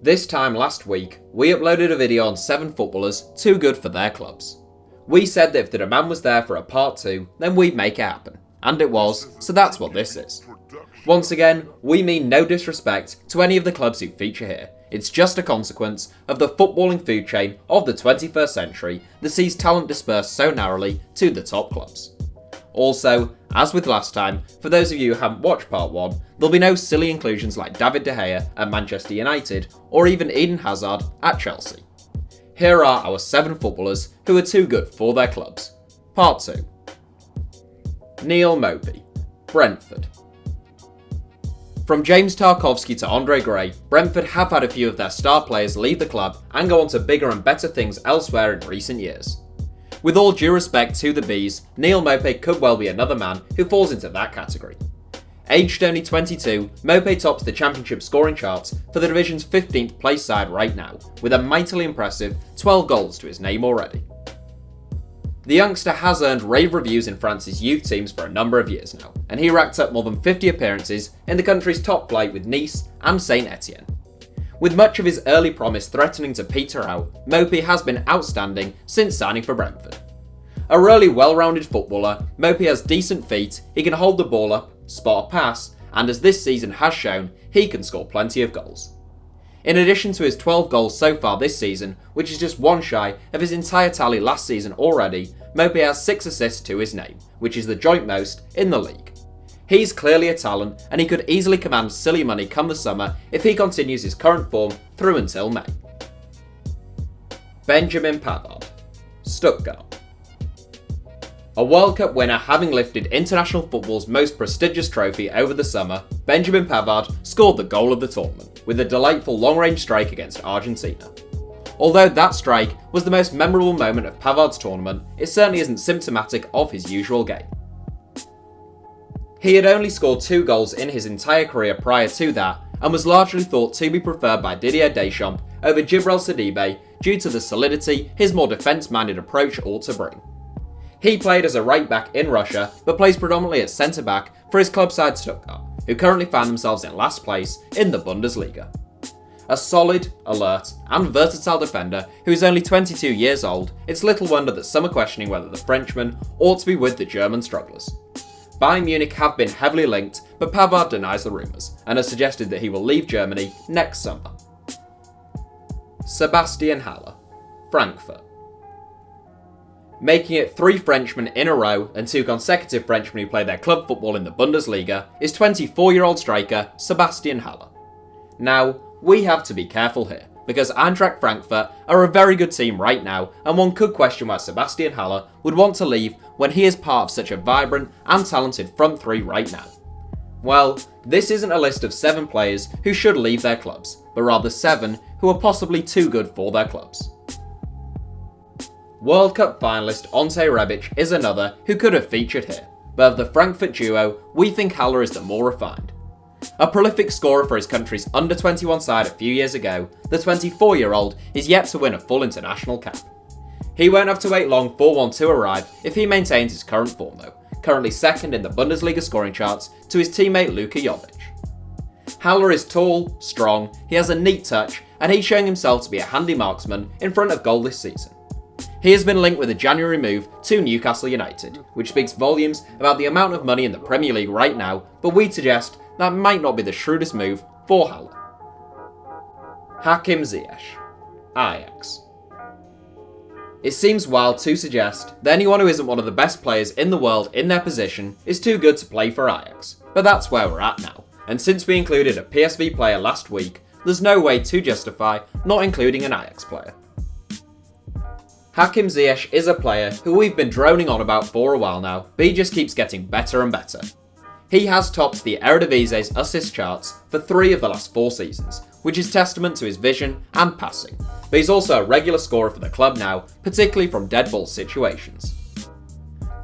This time last week, we uploaded a video on 7 footballers too good for their clubs. We said that if the demand was there for a part 2, then we'd make it happen. And it was, so that's what this is. Once again, we mean no disrespect to any of the clubs who feature here. It's just a consequence of the footballing food chain of the 21st century that sees talent dispersed so narrowly to the top clubs. Also, as with last time, for those of you who haven't watched part 1, there'll be no silly inclusions like David De Gea at Manchester United or even Eden Hazard at Chelsea. Here are our 7 footballers who are too good for their clubs. Part 2. Neal Maupay, Brentford. From James Tarkowski to Andre Gray, Brentford have had a few of their star players leave the club and go on to bigger and better things elsewhere in recent years. With all due respect to the Bees, Neal Maupay could well be another man who falls into that category. Aged only 22, Maupay tops the Championship scoring charts for the division's 15th place side right now, with a mightily impressive 12 goals to his name already. The youngster has earned rave reviews in France's youth teams for a number of years now, and he racked up more than 50 appearances in the country's top flight with Nice and Saint Etienne. With much of his early promise threatening to peter out, Maupay has been outstanding since signing for Brentford. A really well-rounded footballer, Maupay has decent feet, he can hold the ball up, spot a pass, and as this season has shown, he can score plenty of goals. In addition to his 12 goals so far this season, which is just one shy of his entire tally last season already, Maupay has 6 assists to his name, which is the joint most in the league. He's clearly a talent, and he could easily command silly money come the summer if he continues his current form through until May. Benjamin Pavard, Stuttgart. A World Cup winner having lifted international football's most prestigious trophy over the summer, Benjamin Pavard scored the goal of the tournament, with a delightful long-range strike against Argentina. Although that strike was the most memorable moment of Pavard's tournament, it certainly isn't symptomatic of his usual game. He had only scored 2 goals in his entire career prior to that, and was largely thought to be preferred by Didier Deschamps over Djibril Sidibe due to the solidity his more defence-minded approach ought to bring. He played as a right-back in Russia, but plays predominantly at centre-back for his club side Stuttgart, who currently find themselves in last place in the Bundesliga. A solid, alert, and versatile defender who is only 22 years old, it's little wonder that some are questioning whether the Frenchman ought to be with the German strugglers. Bayern Munich have been heavily linked, but Pavard denies the rumours, and has suggested that he will leave Germany next summer. Sebastian Haller, Frankfurt. Making it 3 Frenchmen in a row and 2 consecutive Frenchmen who play their club football in the Bundesliga is 24-year-old striker Sebastian Haller. Now, we have to be careful here, because Eintracht Frankfurt are a very good team right now, and one could question why Sebastian Haller would want to leave when he is part of such a vibrant and talented front 3 right now. Well, this isn't a list of 7 players who should leave their clubs, but rather 7 who are possibly too good for their clubs. World Cup finalist Ante Rebic is another who could have featured here, but of the Frankfurt duo, we think Haller is the more refined. A prolific scorer for his country's under-21 side a few years ago, the 24-year-old is yet to win a full international cap. He won't have to wait long for one to arrive if he maintains his current form though, currently second in the Bundesliga scoring charts to his teammate Luka Jovic. Haller is tall, strong, he has a neat touch, and he's showing himself to be a handy marksman in front of goal this season. He has been linked with a January move to Newcastle United, which speaks volumes about the amount of money in the Premier League right now, but we'd suggest that might not be the shrewdest move for Haller. Hakim Ziyech, Ajax. It seems wild to suggest that anyone who isn't one of the best players in the world in their position is too good to play for Ajax, but that's where we're at now, and since we included a PSV player last week, there's no way to justify not including an Ajax player. Hakim Ziyech is a player who we've been droning on about for a while now, but he just keeps getting better and better. He has topped the Eredivisie's assist charts for 3 of the last 4 seasons, which is testament to his vision and passing, but he's also a regular scorer for the club now, particularly from dead ball situations.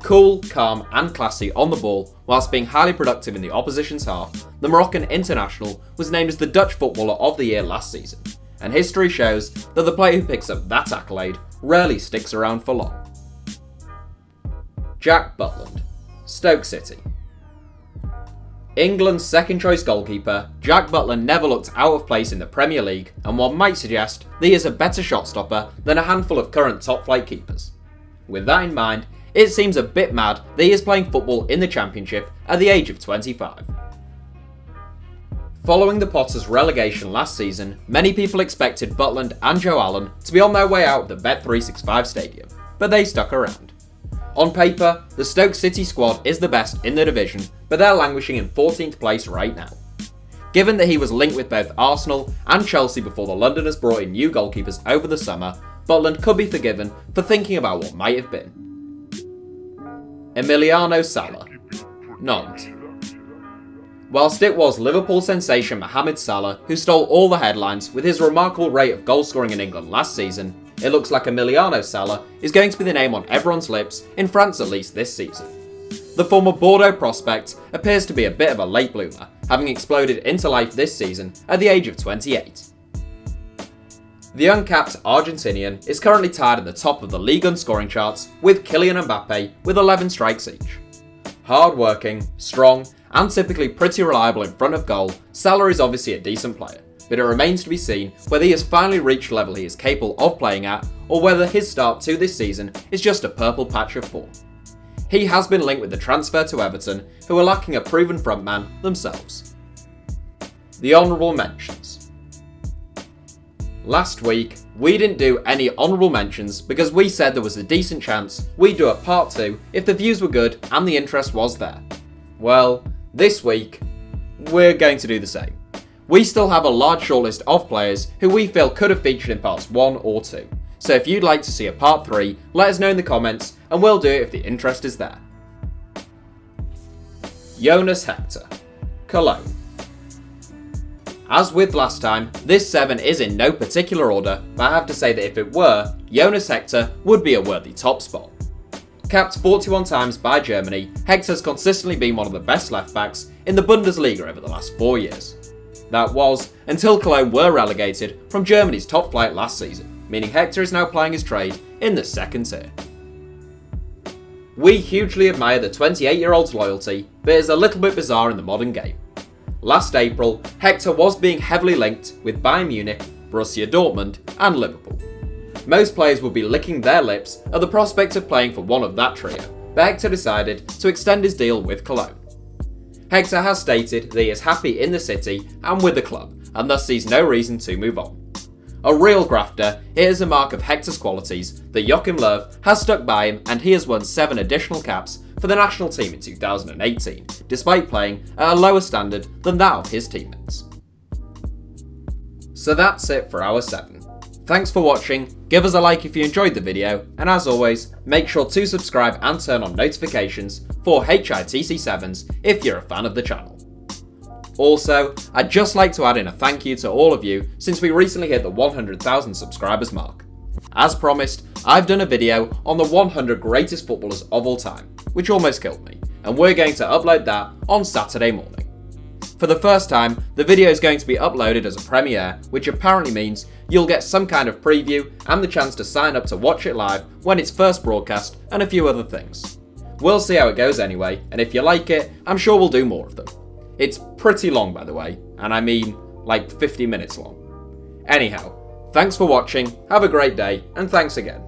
Cool, calm and classy on the ball, whilst being highly productive in the opposition's half, the Moroccan international was named as the Dutch Footballer of the Year last season, and history shows that the player who picks up that accolade rarely sticks around for long. Jack Butland, Stoke City. England's second choice goalkeeper, Jack Butland, never looked out of place in the Premier League, and one might suggest that he is a better shot stopper than a handful of current top flight keepers. With that in mind, it seems a bit mad that he is playing football in the Championship at the age of 25. Following the Potters' relegation last season, many people expected Butland and Joe Allen to be on their way out of the Bet365 stadium, but they stuck around. On paper, the Stoke City squad is the best in the division, but they're languishing in 14th place right now. Given that he was linked with both Arsenal and Chelsea before the Londoners brought in new goalkeepers over the summer, Butland could be forgiven for thinking about what might have been. Emiliano Sala, Nantes. Whilst it was Liverpool sensation Mohamed Salah who stole all the headlines with his remarkable rate of goal scoring in England last season, it looks like Emiliano Sala is going to be the name on everyone's lips, in France at least this season. The former Bordeaux prospect appears to be a bit of a late bloomer, having exploded into life this season at the age of 28. The uncapped Argentinian is currently tied at the top of the Ligue 1 scoring charts with Kylian Mbappe with 11 strikes each. Hard-working, strong, and typically pretty reliable in front of goal, Salah is obviously a decent player, but it remains to be seen whether he has finally reached the level he is capable of playing at, or whether his start to this season is just a purple patch of form. He has been linked with the transfer to Everton, who are lacking a proven frontman themselves. The honourable mentions. Last week, we didn't do any honourable mentions because we said there was a decent chance we'd do a part 2 if the views were good and the interest was there. Well, this week, we're going to do the same. We still have a large shortlist of players who we feel could have featured in parts 1 or 2. So if you'd like to see a part 3, let us know in the comments and we'll do it if the interest is there. Jonas Hector, Koln. As with last time, this 7 is in no particular order, but I have to say that if it were, Jonas Hector would be a worthy top spot. Capped 41 times by Germany, Hector's consistently been one of the best left-backs in the Bundesliga over the last 4 years. That was until Cologne were relegated from Germany's top flight last season, meaning Hector is now plying his trade in the second tier. We hugely admire the 28-year-old's loyalty, but it is a little bit bizarre in the modern game. Last April, Hector was being heavily linked with Bayern Munich, Borussia Dortmund and Liverpool. Most players would be licking their lips at the prospect of playing for one of that trio, but Hector decided to extend his deal with Cologne. Hector has stated that he is happy in the city and with the club, and thus sees no reason to move on. A real grafter, it is a mark of Hector's qualities that Joachim Löw has stuck by him, and he has won 7 additional caps for the national team in 2018, despite playing at a lower standard than that of his teammates. So that's it for our 7. Thanks for watching, give us a like if you enjoyed the video, and as always, make sure to subscribe and turn on notifications for HITC Sevens if you're a fan of the channel. Also, I'd just like to add in a thank you to all of you since we recently hit the 100,000 subscribers mark. As promised, I've done a video on the 100 greatest footballers of all time, which almost killed me, and we're going to upload that on Saturday morning. For the first time, the video is going to be uploaded as a premiere, which apparently means you'll get some kind of preview and the chance to sign up to watch it live when it's first broadcast and a few other things. We'll see how it goes anyway, and if you like it, I'm sure we'll do more of them. It's pretty long, by the way, and I mean like 50 minutes long. Anyhow, thanks for watching, have a great day, and thanks again.